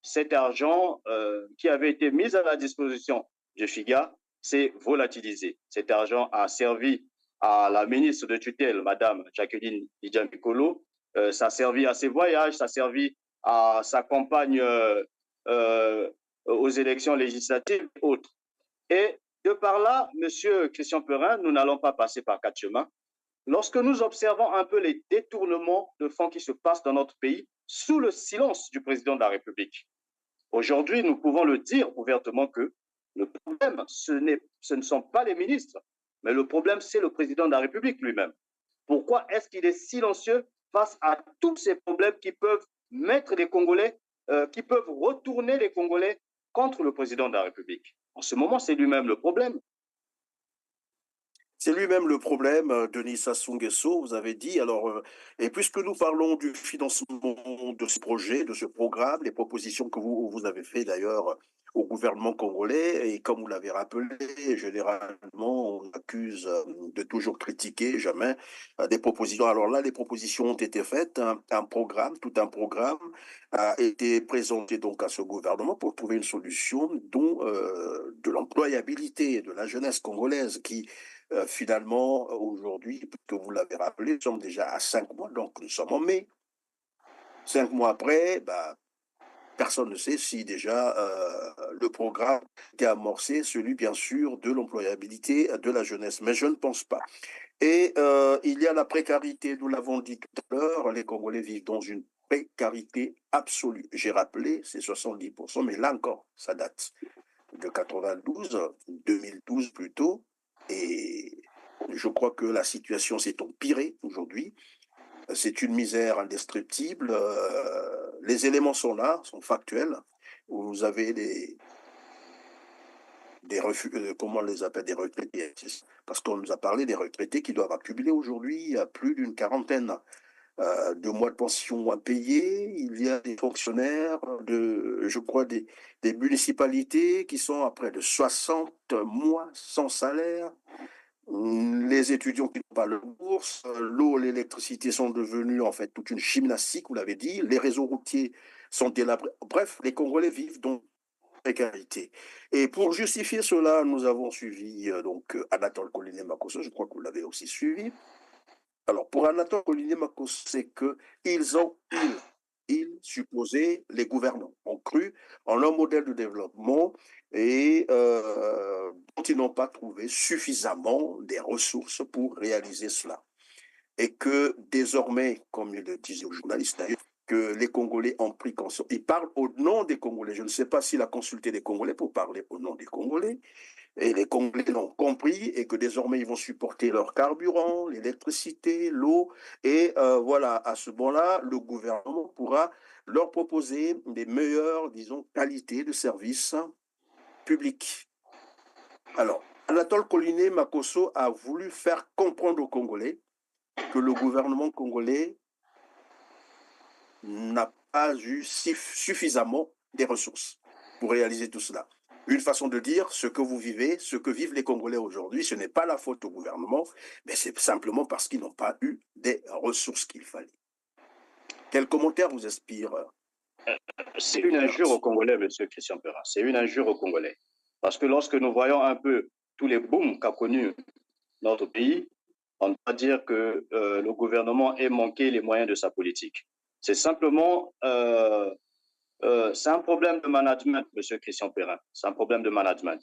cet argent qui avait été mis à la disposition du FIGA s'est volatilisé. Cet argent a servi à la ministre de tutelle, Madame Jacqueline Lidjamikolo, ça a servi à ses voyages, ça a servi à sa campagne aux élections législatives et autres. Et de par là, Monsieur Christian Perrin, nous n'allons pas passer par quatre chemins. Lorsque nous observons un peu les détournements de fonds qui se passent dans notre pays sous le silence du président de la République, aujourd'hui, nous pouvons le dire ouvertement que le problème, ce ne sont pas les ministres, mais le problème, c'est le président de la République lui-même. Pourquoi est-ce qu'il est silencieux face à tous ces problèmes qui peuvent mettre les Congolais, qui peuvent retourner les Congolais contre le président de la République? En ce moment, c'est lui-même le problème. C'est lui-même le problème, Denis Sassou Nguesso, vous avez dit. Alors, et puisque nous parlons du financement de ce projet, de ce programme, les propositions que vous avez fait d'ailleurs au gouvernement congolais, et comme vous l'avez rappelé, généralement, on accuse de toujours critiquer, jamais des propositions. Alors là, les propositions ont été faites, un programme, tout un programme a été présenté donc à ce gouvernement pour trouver une solution dont de l'employabilité de la jeunesse congolaise qui finalement, aujourd'hui, que vous l'avez rappelé, nous sommes déjà à 5 mois, donc nous sommes en mai. 5 mois après, personne ne sait si déjà le programme était amorcé, celui bien sûr de l'employabilité de la jeunesse. Mais je ne pense pas. Et il y a la précarité, nous l'avons dit tout à l'heure, les Congolais vivent dans une précarité absolue. J'ai rappelé, c'est 70%, mais là encore, ça date de 92, 2012 plutôt, et je crois que la situation s'est empirée aujourd'hui. C'est une misère indescriptible. Les éléments sont là, sont factuels. Vous avez comment on les appelle, des retraités. Parce qu'on nous a parlé des retraités qui doivent accumuler aujourd'hui plus d'une quarantaine de mois de pension à payer. Il y a des fonctionnaires je crois, des municipalités qui sont à près de 60 mois sans salaire. Les étudiants qui n'ont pas de bourse, l'eau, l'électricité sont devenus en fait toute une gymnastique, vous l'avez dit. Les réseaux routiers sont délabrés. Bref, les Congolais vivent dans précarité. Et pour justifier cela, nous avons suivi Anatole Koliné-Makosso, je crois que vous l'avez aussi suivi. Alors, pour Anatole Koliné-Makosso, c'est qu'ils supposaient, les gouvernants ont cru en leur modèle de développement et dont ils n'ont pas trouvé suffisamment des ressources pour réaliser cela. Et que désormais, comme il le disait aux journalistes d'ailleurs, que les Congolais ont pris conscience. Il parle au nom des Congolais. Je ne sais pas s'il a consulté les Congolais pour parler au nom des Congolais. Et les Congolais l'ont compris et que désormais, ils vont supporter leur carburant, l'électricité, l'eau. Et voilà, à ce moment-là, le gouvernement pourra leur proposer des meilleures, disons, qualités de services publics. Alors, Anatole Koliné-Makosso a voulu faire comprendre aux Congolais que le gouvernement congolais n'a pas eu suffisamment des ressources pour réaliser tout cela. Une façon de dire, ce que vous vivez, ce que vivent les Congolais aujourd'hui, ce n'est pas la faute au gouvernement, mais c'est simplement parce qu'ils n'ont pas eu des ressources qu'il fallait. Quel commentaire vous inspire? C'est une injure aux Congolais, M. Christian Perra. C'est une injure aux Congolais. Parce que lorsque nous voyons un peu tous les booms qu'a connus notre pays, on ne peut pas dire que le gouvernement ait manqué les moyens de sa politique. C'est simplement, c'est un problème de management, M. Christian Perrin. C'est un problème de management.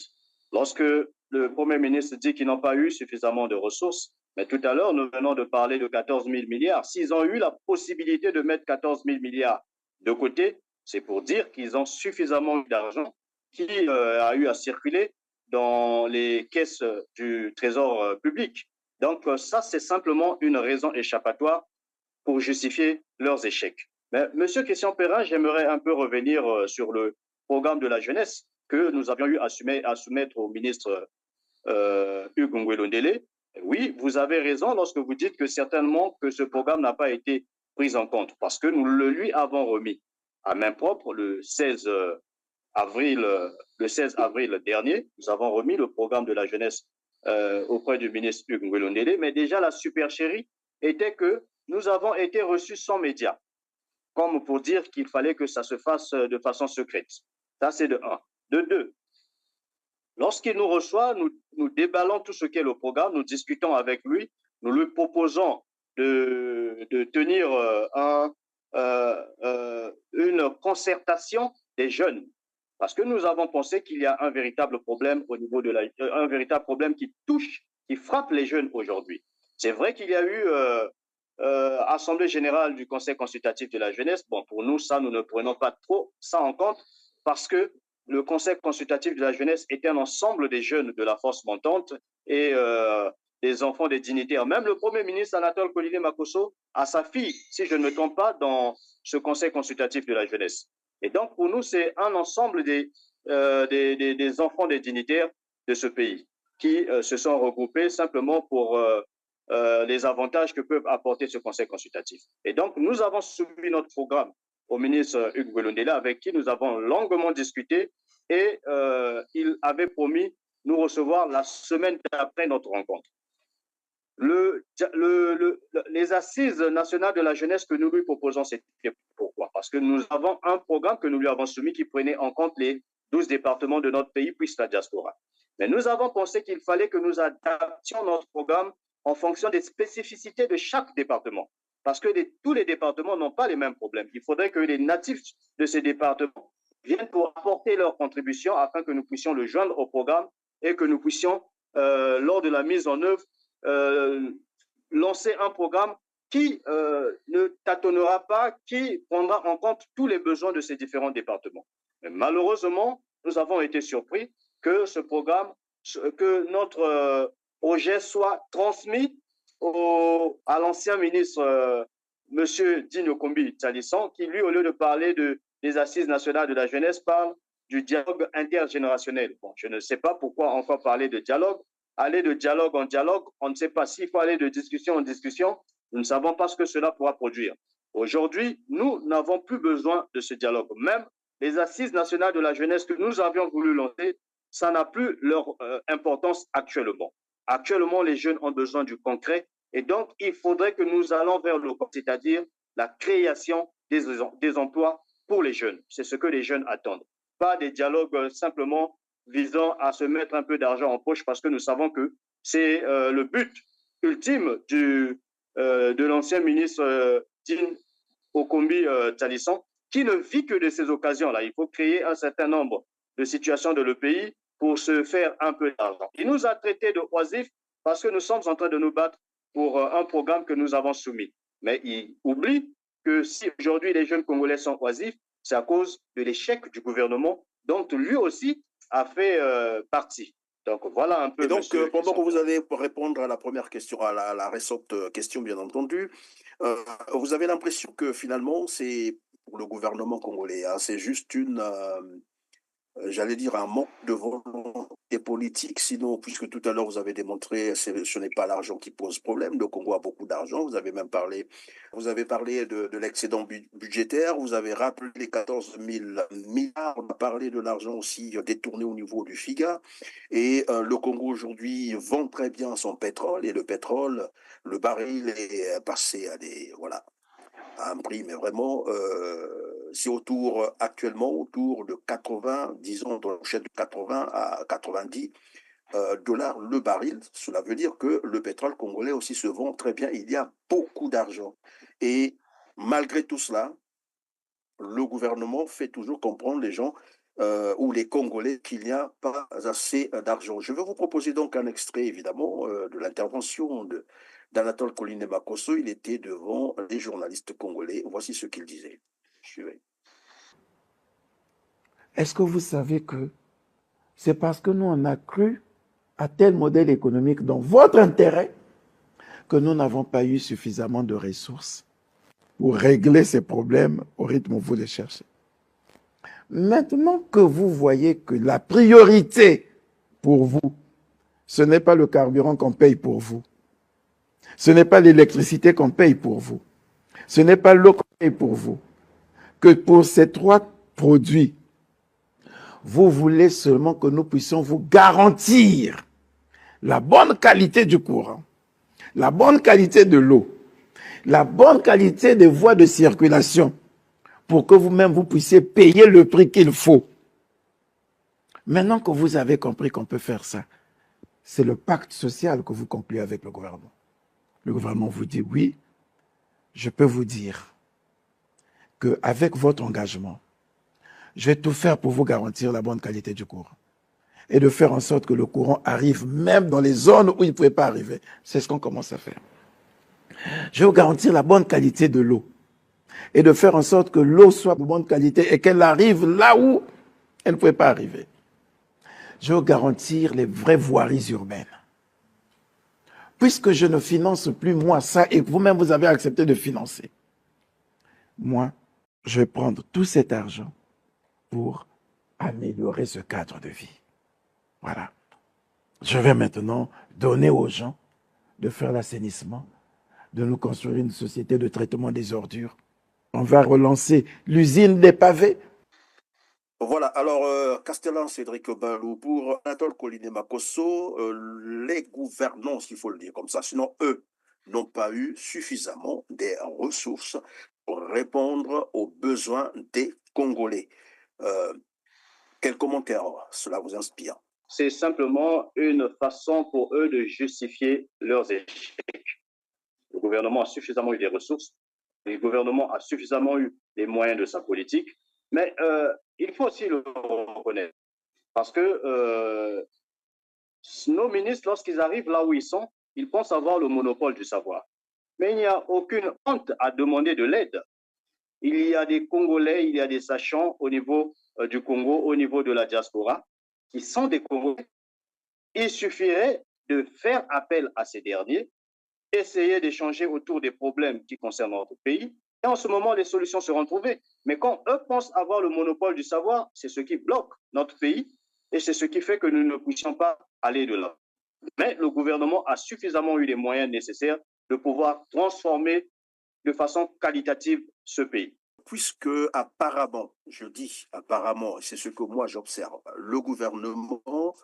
Lorsque le Premier ministre dit qu'ils n'ont pas eu suffisamment de ressources, mais tout à l'heure, nous venons de parler de 14 000 milliards. S'ils ont eu la possibilité de mettre 14 000 milliards de côté, c'est pour dire qu'ils ont suffisamment d'argent qui a eu à circuler dans les caisses du Trésor public. Donc ça, c'est simplement une raison échappatoire pour justifier leurs échecs. Mais Monsieur Christian Perrin, j'aimerais un peu revenir sur le programme de la jeunesse que nous avions eu à soumettre au ministre Hugues Ngouélondélé. Oui, vous avez raison lorsque vous dites que certainement que ce programme n'a pas été pris en compte parce que nous le lui avons remis à main propre le 16 avril dernier. Nous avons remis le programme de la jeunesse auprès du ministre Hugues Ngouélondélé, mais déjà la supercherie était que nous avons été reçus sans médias, comme pour dire qu'il fallait que ça se fasse de façon secrète. Ça, c'est de un. De deux, lorsqu'il nous reçoit, nous déballons tout ce qu'est le programme, nous discutons avec lui, nous lui proposons de tenir une concertation des jeunes. Parce que nous avons pensé qu'il y a un véritable problème au niveau de un véritable problème qui frappe les jeunes aujourd'hui. C'est vrai qu'il y a eu Assemblée générale du Conseil consultatif de la jeunesse. Bon, pour nous, ça, nous ne prenons pas trop ça en compte parce que le Conseil consultatif de la jeunesse est un ensemble des jeunes de la force montante et des enfants des dignitaires. Même le Premier ministre Anatole Koliné-Makosso a sa fille, si je ne me trompe pas, dans ce Conseil consultatif de la jeunesse. Et donc, pour nous, c'est un ensemble des enfants des dignitaires de ce pays qui se sont regroupés simplement pour les avantages que peuvent apporter ce conseil consultatif. Et donc, nous avons soumis notre programme au ministre Hugues Ngouélondélé, avec qui nous avons longuement discuté et il avait promis nous recevoir la semaine d'après notre rencontre. Les assises nationales de la jeunesse que nous lui proposons, c'est pourquoi? Parce que nous avons un programme que nous lui avons soumis qui prenait en compte les 12 départements de notre pays, plus la diaspora. Mais nous avons pensé qu'il fallait que nous adaptions notre programme en fonction des spécificités de chaque département. parce que tous les départements n'ont pas les mêmes problèmes. Il faudrait que les natifs de ces départements viennent pour apporter leur contribution afin que nous puissions le joindre au programme et que nous puissions, lors de la mise en œuvre, lancer un programme qui ne tâtonnera pas, qui prendra en compte tous les besoins de ces différents départements. Mais malheureusement, nous avons été surpris que ce programme, que notre projet soit transmis à l'ancien ministre, M. Dino Kombi Talisson, qui lui, au lieu de parler des assises nationales de la jeunesse, parle du dialogue intergénérationnel. Bon, je ne sais pas pourquoi encore parler de dialogue. Aller de dialogue en dialogue, on ne sait pas s'il faut aller de discussion en discussion. Nous ne savons pas ce que cela pourra produire. Aujourd'hui, nous n'avons plus besoin de ce dialogue. Même les assises nationales de la jeunesse que nous avions voulu lancer, ça n'a plus leur importance actuellement. Actuellement, les jeunes ont besoin du concret et donc il faudrait que nous allons vers le concret, c'est-à-dire la création des emplois pour les jeunes. C'est ce que les jeunes attendent. Pas des dialogues simplement visant à se mettre un peu d'argent en poche parce que nous savons que c'est le but ultime de l'ancien ministre Dine Okombi Talisson, qui ne vit que de ces occasions-là. Il faut créer un certain nombre de situations de le pays pour se faire un peu d'argent. Il nous a traités de oisifs parce que nous sommes en train de nous battre pour un programme que nous avons soumis. Mais il oublie que si aujourd'hui les jeunes Congolais sont oisifs, c'est à cause de l'échec du gouvernement dont lui aussi a fait partie. Donc voilà un peu. Et donc, pendant que vous allez répondre à la première question, à la récente question, bien entendu, vous avez l'impression que finalement, c'est pour le gouvernement congolais, hein, c'est juste j'allais dire un manque de volonté politique, sinon, puisque tout à l'heure vous avez démontré, ce n'est pas l'argent qui pose problème, le Congo a beaucoup d'argent, vous avez parlé de l'excédent budgétaire, vous avez rappelé les 14 000 milliards, on a parlé de l'argent aussi détourné au niveau du FIGA, et le Congo aujourd'hui vend très bien son pétrole, et le pétrole, le baril est passé à un prix, mais vraiment, c'est actuellement autour de 80, disons, dans la fourchette de 80 à 90 dollars le baril. Cela veut dire que le pétrole congolais aussi se vend très bien. Il y a beaucoup d'argent. Et malgré tout cela, le gouvernement fait toujours comprendre les gens ou les Congolais qu'il n'y a pas assez d'argent. Je vais vous proposer donc un extrait, évidemment, de l'intervention d'Anatole Koliné-Makosso. Il était devant les journalistes congolais. Voici ce qu'il disait. Suivez. Est-ce que vous savez que c'est parce que nous, on a cru à tel modèle économique dans votre intérêt que nous n'avons pas eu suffisamment de ressources pour régler ces problèmes au rythme où vous les cherchez. Maintenant que vous voyez que la priorité pour vous, ce n'est pas le carburant qu'on paye pour vous, ce n'est pas l'électricité qu'on paye pour vous, ce n'est pas l'eau qu'on paye pour vous, que pour ces trois produits, vous voulez seulement que nous puissions vous garantir la bonne qualité du courant, la bonne qualité de l'eau, la bonne qualité des voies de circulation, pour que vous-même vous puissiez payer le prix qu'il faut. Maintenant que vous avez compris qu'on peut faire ça, c'est le pacte social que vous concluez avec le gouvernement. Le gouvernement vous dit oui, je peux vous dire qu'avec votre engagement, je vais tout faire pour vous garantir la bonne qualité du courant et de faire en sorte que le courant arrive même dans les zones où il ne pouvait pas arriver. C'est ce qu'on commence à faire. Je vais vous garantir la bonne qualité de l'eau et de faire en sorte que l'eau soit de bonne qualité et qu'elle arrive là où elle ne pouvait pas arriver. Je vais vous garantir les vraies voiries urbaines. Puisque je ne finance plus moi ça et vous-même vous avez accepté de financer, moi, je vais prendre tout cet argent pour améliorer ce cadre de vie. Voilà. Je vais maintenant donner aux gens de faire l'assainissement, de nous construire une société de traitement des ordures. On va relancer l'usine des pavés. Voilà, alors Castellan Cédric Balou, pour Anatole Koliné-Makosso, les gouvernants, s'il faut le dire comme ça, sinon eux n'ont pas eu suffisamment des ressources pour répondre aux besoins des Congolais. Quel commentaire cela vous inspire? C'est simplement une façon pour eux de justifier leurs échecs. gouvernement a suffisamment eu des ressources, le gouvernement a suffisamment eu les moyens de sa politique, mais il faut aussi le reconnaître. Parce que nos ministres, lorsqu'ils arrivent là où ils sont, ils pensent avoir le monopole du savoir. Mais il n'y a aucune honte à demander de l'aide. Il y a des Congolais, il y a des sachants au niveau du Congo, au niveau de la diaspora, qui sont des Congolais. Il suffirait de faire appel à ces derniers, essayer d'échanger autour des problèmes qui concernent notre pays, et en ce moment, les solutions seront trouvées. Mais quand eux pensent avoir le monopole du savoir, c'est ce qui bloque notre pays, et c'est ce qui fait que nous ne puissions pas aller de là. Mais le gouvernement a suffisamment eu les moyens nécessaires de pouvoir transformer de façon qualitative ce pays. Puisque apparemment, je dis apparemment, c'est ce que moi j'observe, le gouvernement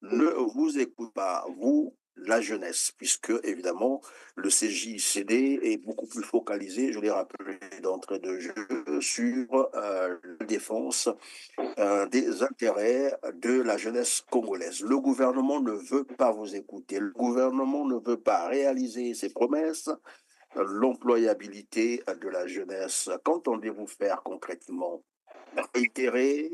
ne vous écoute pas, vous, la jeunesse, puisque évidemment le CJCD est beaucoup plus focalisé, je l'ai rappelé d'entrée de jeu, sur la défense des intérêts de la jeunesse congolaise. Le gouvernement ne veut pas vous écouter, le gouvernement ne veut pas réaliser ses promesses, l'employabilité de la jeunesse. Qu'entendez-vous faire concrètement? Réitérer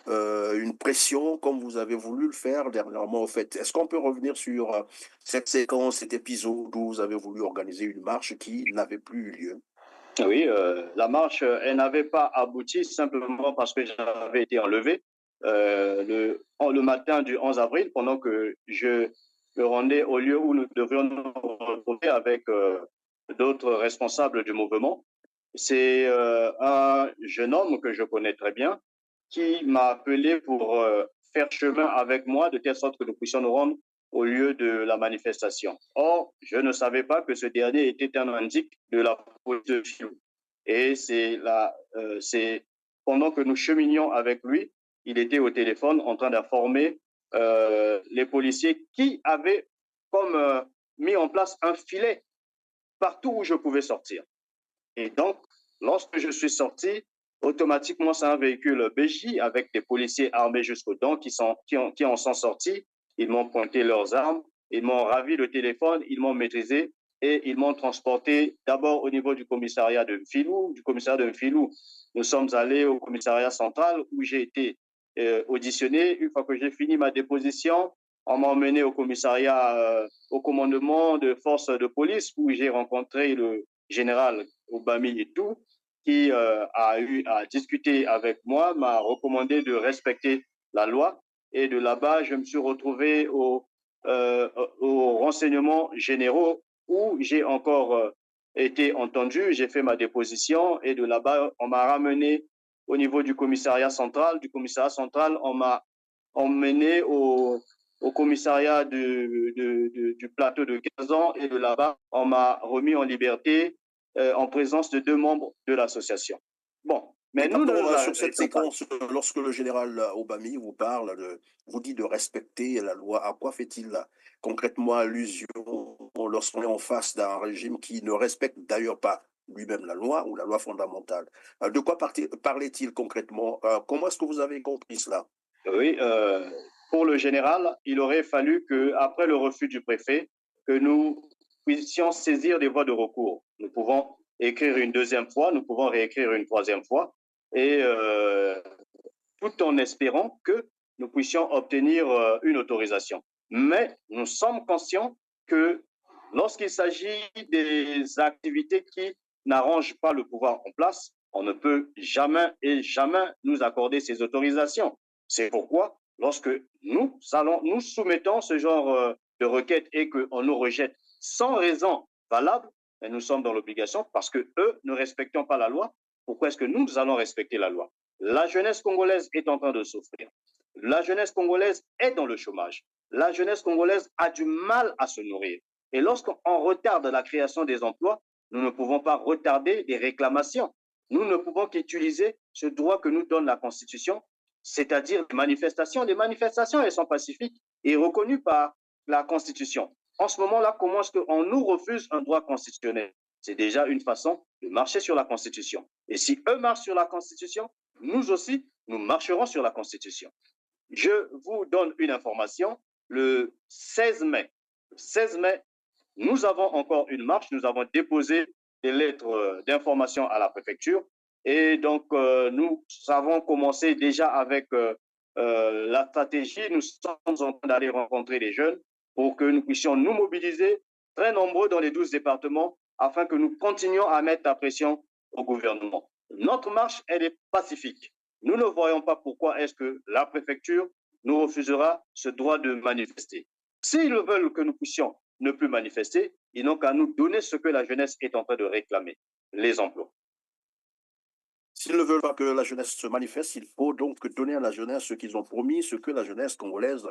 une pression comme vous avez voulu le faire dernièrement, en fait. Est-ce qu'on peut revenir sur cette séquence, cet épisode où vous avez voulu organiser une marche qui n'avait plus eu lieu? Oui, la marche, elle n'avait pas abouti simplement parce que j'avais été enlevé le matin du 11 avril, pendant que je me rendais au lieu où nous devrions nous retrouver avec d'autres responsables du mouvement. C'est un jeune homme que je connais très bien qui m'a appelé pour faire chemin avec moi de telle sorte que nous puissions nous rendre au lieu de la manifestation. Or, je ne savais pas que ce dernier était un indique de la police de Filou. Et c'est pendant que nous cheminions avec lui, il était au téléphone en train d'informer les policiers qui avaient comme mis en place un filet partout où je pouvais sortir. Et donc, lorsque je suis sorti, automatiquement, c'est un véhicule BJ avec des policiers armés jusqu'aux dents qui en sont sortis. Ils m'ont pointé leurs armes, ils m'ont ravi le téléphone, ils m'ont maîtrisé et ils m'ont transporté d'abord au niveau du commissariat de Mfilou. Du commissariat de Mfilou, nous sommes allés au commissariat central où j'ai été auditionné. Une fois que j'ai fini ma déposition, on m'a emmené au commissariat, au commandement de forces de police où j'ai rencontré le général Obami et tout, qui a eu à discuter avec moi, m'a recommandé de respecter la loi. Et de là-bas, je me suis retrouvé aux renseignements généraux où j'ai encore été entendu. J'ai fait ma déposition et de là-bas, on m'a ramené au niveau du commissariat central. Du commissariat central, on m'a emmené au commissariat du plateau de Gazan et de là-bas, on m'a remis en liberté en présence de 2 membres de l'association. Bon, mais nous, sur cette séquence, lorsque le général Obami vous parle, vous dit de respecter la loi, à quoi fait-il concrètement allusion lorsqu'on est en face d'un régime qui ne respecte d'ailleurs pas lui-même la loi ou la loi fondamentale? De quoi parlait-il concrètement? Comment est-ce que vous avez compris cela? Oui, pour le général, il aurait fallu qu'après le refus du préfet, que nous puissions saisir des voies de recours. Nous pouvons écrire une 2e fois, nous pouvons réécrire une 3e fois, et tout en espérant que nous puissions obtenir une autorisation. Mais nous sommes conscients que lorsqu'il s'agit des activités qui n'arrangent pas le pouvoir en place, on ne peut jamais et jamais nous accorder ces autorisations. C'est pourquoi, lorsque nous soumettons ce genre de requête et qu'on nous rejette sans raison valable, nous sommes dans l'obligation parce que eux ne respectant pas la loi. Pourquoi est-ce que nous allons respecter la loi? La jeunesse congolaise est en train de souffrir. La jeunesse congolaise est dans le chômage. La jeunesse congolaise a du mal à se nourrir. Et lorsqu'on retarde la création des emplois, nous ne pouvons pas retarder les réclamations. Nous ne pouvons qu'utiliser ce droit que nous donne la Constitution, c'est-à-dire les manifestations. Les manifestations, elles sont pacifiques et reconnues par la Constitution. En ce moment-là, comment est-ce qu'on nous refuse un droit constitutionnel? C'est déjà une façon de marcher sur la Constitution. Et si eux marchent sur la Constitution, nous aussi, nous marcherons sur la Constitution. Je vous donne une information. Le 16 mai, Nous avons encore une marche, nous avons déposé des lettres d'information à la préfecture et donc nous avons commencé déjà avec la stratégie. Nous sommes en train d'aller rencontrer les jeunes pour que nous puissions nous mobiliser très nombreux dans les 12 départements afin que nous continuions à mettre la pression au gouvernement. Notre marche, elle est pacifique. Nous ne voyons pas pourquoi est-ce que la préfecture nous refusera ce droit de manifester. S'ils veulent que nous puissions ne plus manifester, ils n'ont qu'à nous donner ce que la jeunesse est en train de réclamer, les emplois. S'ils ne veulent pas que la jeunesse se manifeste, il faut donc donner à la jeunesse ce qu'ils ont promis, ce que la jeunesse congolaise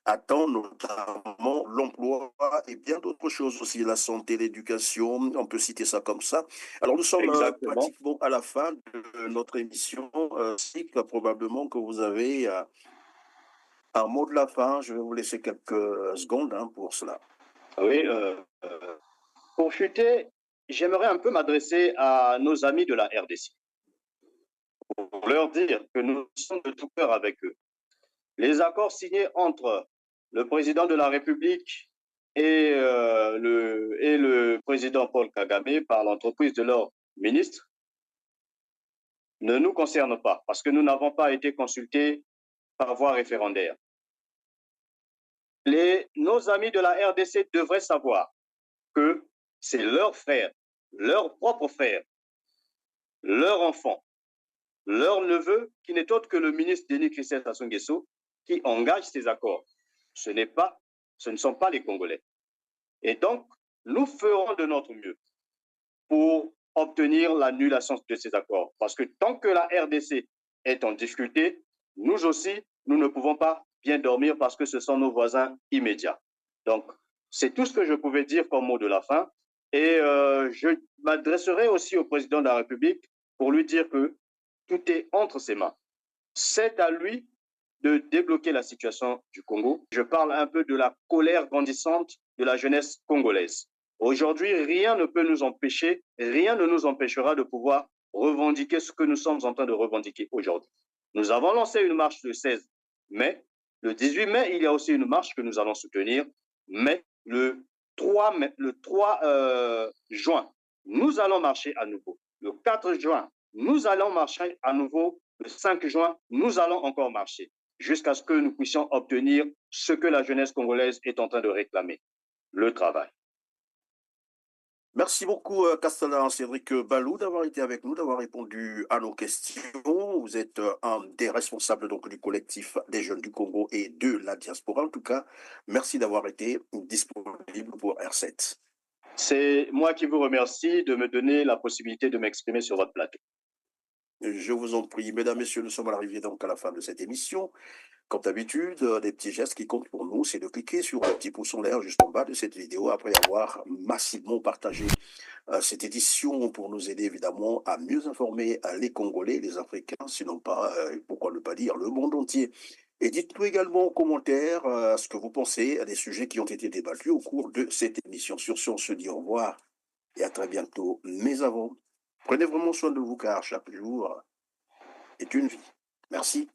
attend, notamment l'emploi et bien d'autres choses aussi, la santé, l'éducation, on peut citer ça comme ça. Alors nous sommes pratiquement à la fin de notre émission, cycle, probablement que vous avez un mot de la fin. Je vais vous laisser quelques secondes pour cela. Oui, pour chuter, j'aimerais un peu m'adresser à nos amis de la RDC. Pour leur dire que nous sommes de tout cœur avec eux. Les accords signés entre le président de la République et le président Paul Kagame par l'entreprise de leur ministre ne nous concernent pas parce que nous n'avons pas été consultés par voie référendaire. Nos amis de la RDC devraient savoir que c'est leur frère, leur propre frère, leur enfant, leur neveu, qui n'est autre que le ministre Denis Christian Sassou Nguesso, qui engage ces accords. Ce ne sont pas les Congolais. Et donc, nous ferons de notre mieux pour obtenir l'annulation de ces accords. Parce que tant que la RDC est en difficulté, nous aussi, nous ne pouvons pas bien dormir parce que ce sont nos voisins immédiats. Donc, c'est tout ce que je pouvais dire comme mot de la fin. Et je m'adresserai aussi au président de la République pour lui dire que tout est entre ses mains. C'est à lui de débloquer la situation du Congo. Je parle un peu de la colère grandissante de la jeunesse congolaise. Aujourd'hui, rien ne peut nous empêcher, rien ne nous empêchera de pouvoir revendiquer ce que nous sommes en train de revendiquer aujourd'hui. Nous avons lancé une marche le 16 mai. Le 18 mai, il y a aussi une marche que nous allons soutenir. Mais le 3 juin, nous allons marcher à nouveau. Le 4 juin, nous allons marcher à nouveau. Le 5 juin, nous allons encore marcher jusqu'à ce que nous puissions obtenir ce que la jeunesse congolaise est en train de réclamer, le travail. Merci beaucoup, Castellan Cédric Balou, d'avoir été avec nous, d'avoir répondu à nos questions. Vous êtes un des responsables donc, du collectif des jeunes du Congo et de la diaspora. En tout cas, merci d'avoir été disponible pour R7. C'est moi qui vous remercie de me donner la possibilité de m'exprimer sur votre plateau. Je vous en prie, mesdames, messieurs, nous sommes arrivés donc à la fin de cette émission. Comme d'habitude, des petits gestes qui comptent pour nous, c'est de cliquer sur le petit pouce en l'air juste en bas de cette vidéo après avoir massivement partagé cette édition pour nous aider évidemment à mieux informer les Congolais, les Africains, sinon pas, pourquoi ne pas dire, le monde entier. Et dites-nous également en commentaire ce que vous pensez des sujets qui ont été débattus au cours de cette émission. Sur ce, on se dit au revoir et à très bientôt. Mais avant, prenez vraiment soin de vous car chaque jour est une vie. Merci.